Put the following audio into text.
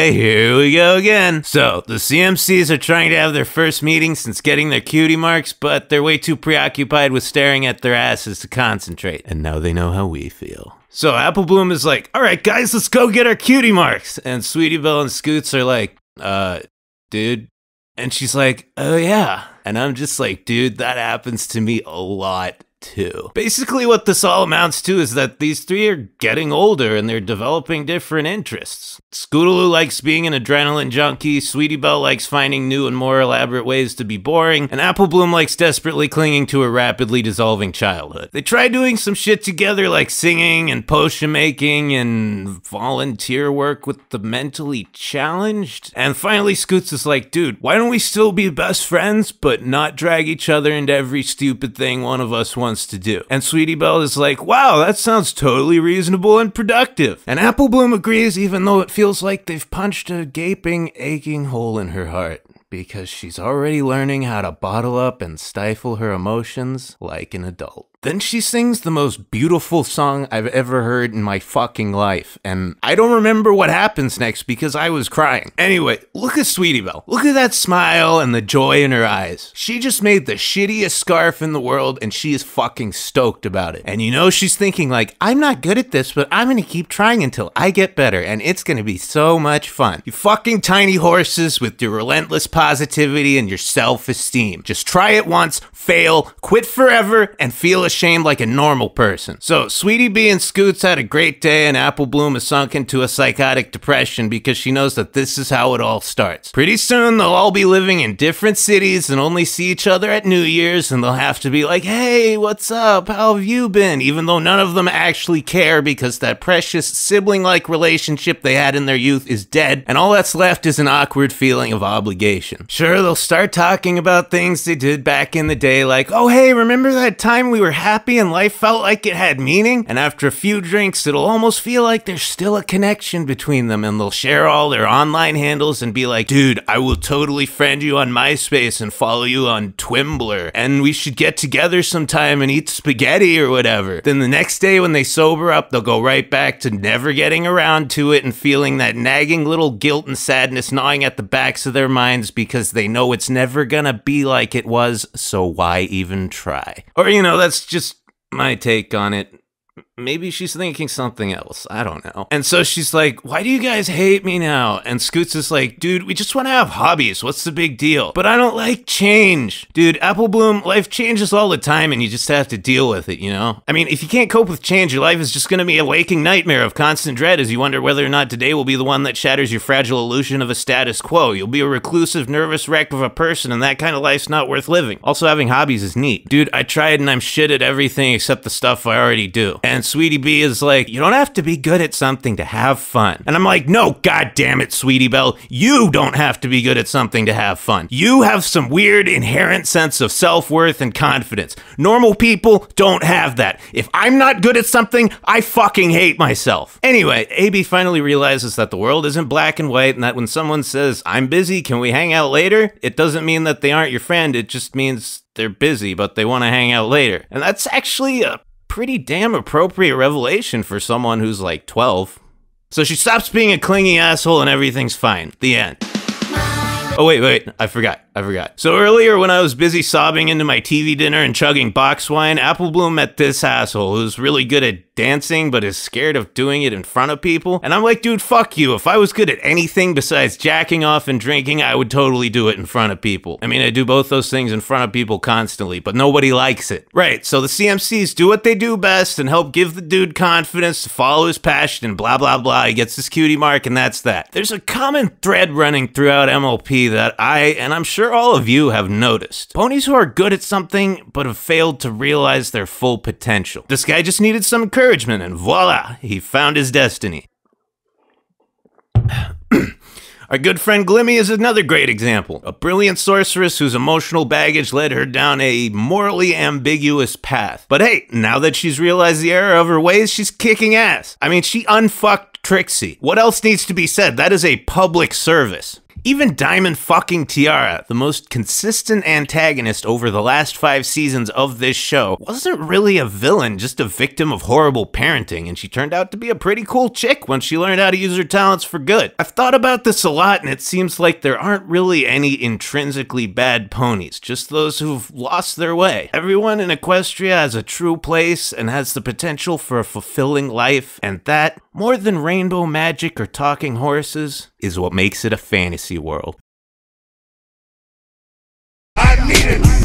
Okay, here we go again. So, the CMCs are trying to have their first meeting since getting their cutie marks, but they're way too preoccupied with staring at their asses to concentrate. And now they know how we feel. So Apple Bloom is like, all right, guys, let's go get our cutie marks. And Sweetie Belle and Scoots are like, dude. And she's like, oh yeah. And I'm just like, dude, that happens to me a lot too. Basically what this all amounts to is that these three are getting older and they're developing different interests. Scootaloo likes being an adrenaline junkie, Sweetie Belle likes finding new and more elaborate ways to be boring, and Apple Bloom likes desperately clinging to a rapidly dissolving childhood. They try doing some shit together like singing and potion making and volunteer work with the mentally challenged. And finally Scoots is like, dude, why don't we still be best friends but not drag each other into every stupid thing one of us wants to do? And Sweetie Belle is like, wow, that sounds totally reasonable and productive. And Apple Bloom agrees, even though it feels like they've punched a gaping, aching hole in her heart, because she's already learning how to bottle up and stifle her emotions like an adult. Then she sings the most beautiful song I've ever heard in my fucking life, and I don't remember what happens next because I was crying. Anyway, look at Sweetie Belle. Look at that smile and the joy in her eyes. She just made the shittiest scarf in the world and she is fucking stoked about it. And you know she's thinking like, I'm not good at this, but I'm gonna keep trying until I get better and it's gonna be so much fun. You fucking tiny horses with your relentless positivity and your self-esteem. Just try it once, fail, quit forever, and feel ashamed like a normal person. So Sweetie Bee and Scoots had a great day and Apple Bloom is sunk into a psychotic depression because she knows that this is how it all starts. Pretty soon they'll all be living in different cities and only see each other at New Year's, and they'll have to be like, hey, what's up? How have you been? Even though none of them actually care because that precious sibling-like relationship they had in their youth is dead, and all that's left is an awkward feeling of obligation. Sure, they'll start talking about things they did back in the day, like, oh hey, remember that time we were happy and life felt like it had meaning? And after a few drinks, it'll almost feel like there's still a connection between them, and they'll share all their online handles and be like, dude, I will totally friend you on MySpace and follow you on Twimbler, and we should get together sometime and eat spaghetti or whatever. Then the next day when they sober up, they'll go right back to never getting around to it and feeling that nagging little guilt and sadness gnawing at the backs of their minds because they know it's never gonna be like it was, so why even try? Or, you know, that's just my take on it. Maybe she's thinking something else. I don't know. And so she's like, why do you guys hate me now? And Scoots is like, dude, we just want to have hobbies. What's the big deal? But I don't like change. Dude, Apple Bloom, life changes all the time and you just have to deal with it, you know? I mean, if you can't cope with change, your life is just going to be a waking nightmare of constant dread as you wonder whether or not today will be the one that shatters your fragile illusion of a status quo. You'll be a reclusive, nervous wreck of a person, and that kind of life's not worth living. Also, having hobbies is neat. Dude, I tried and I'm shit at everything except the stuff I already do. And Sweetie Bee is like, you don't have to be good at something to have fun. And I'm like, no, god damn it, Sweetie Belle, you don't have to be good at something to have fun. You have some weird inherent sense of self-worth and confidence. Normal people don't have that. If I'm not good at something, I fucking hate myself. Anyway, AB finally realizes that the world isn't black and white, and that when someone says, I'm busy, can we hang out later? It doesn't mean that they aren't your friend, it just means they're busy, but they want to hang out later. And that's actually a pretty damn appropriate revelation for someone who's like 12. So she stops being a clingy asshole and everything's fine. The end. Oh, wait, I forgot. So earlier when I was busy sobbing into my TV dinner and chugging box wine, Apple Bloom met this asshole who's really good at dancing but is scared of doing it in front of people. And I'm like, dude, fuck you. If I was good at anything besides jacking off and drinking, I would totally do it in front of people. I mean, I do both those things in front of people constantly, but nobody likes it. Right, so the CMCs do what they do best and help give the dude confidence to follow his passion and blah, blah, blah. He gets his cutie mark and that's that. There's a common thread running throughout MLP that and I'm sure all of you have noticed. Ponies who are good at something but have failed to realize their full potential. This guy just needed some encouragement and voila, he found his destiny. Our good friend Glimmy is another great example. A brilliant sorceress whose emotional baggage led her down a morally ambiguous path. But hey, now that she's realized the error of her ways, she's kicking ass. I mean, she unfucked Trixie. What else needs to be said? That is a public service. Even Diamond fucking Tiara, the most consistent antagonist over the last 5 seasons of this show, wasn't really a villain, just a victim of horrible parenting, and she turned out to be a pretty cool chick once she learned how to use her talents for good. I've thought about this a lot, and it seems like there aren't really any intrinsically bad ponies, just those who've lost their way. Everyone in Equestria has a true place and has the potential for a fulfilling life, and that, more than rainbow magic or talking horses, is what makes it a fantasy world. I need it.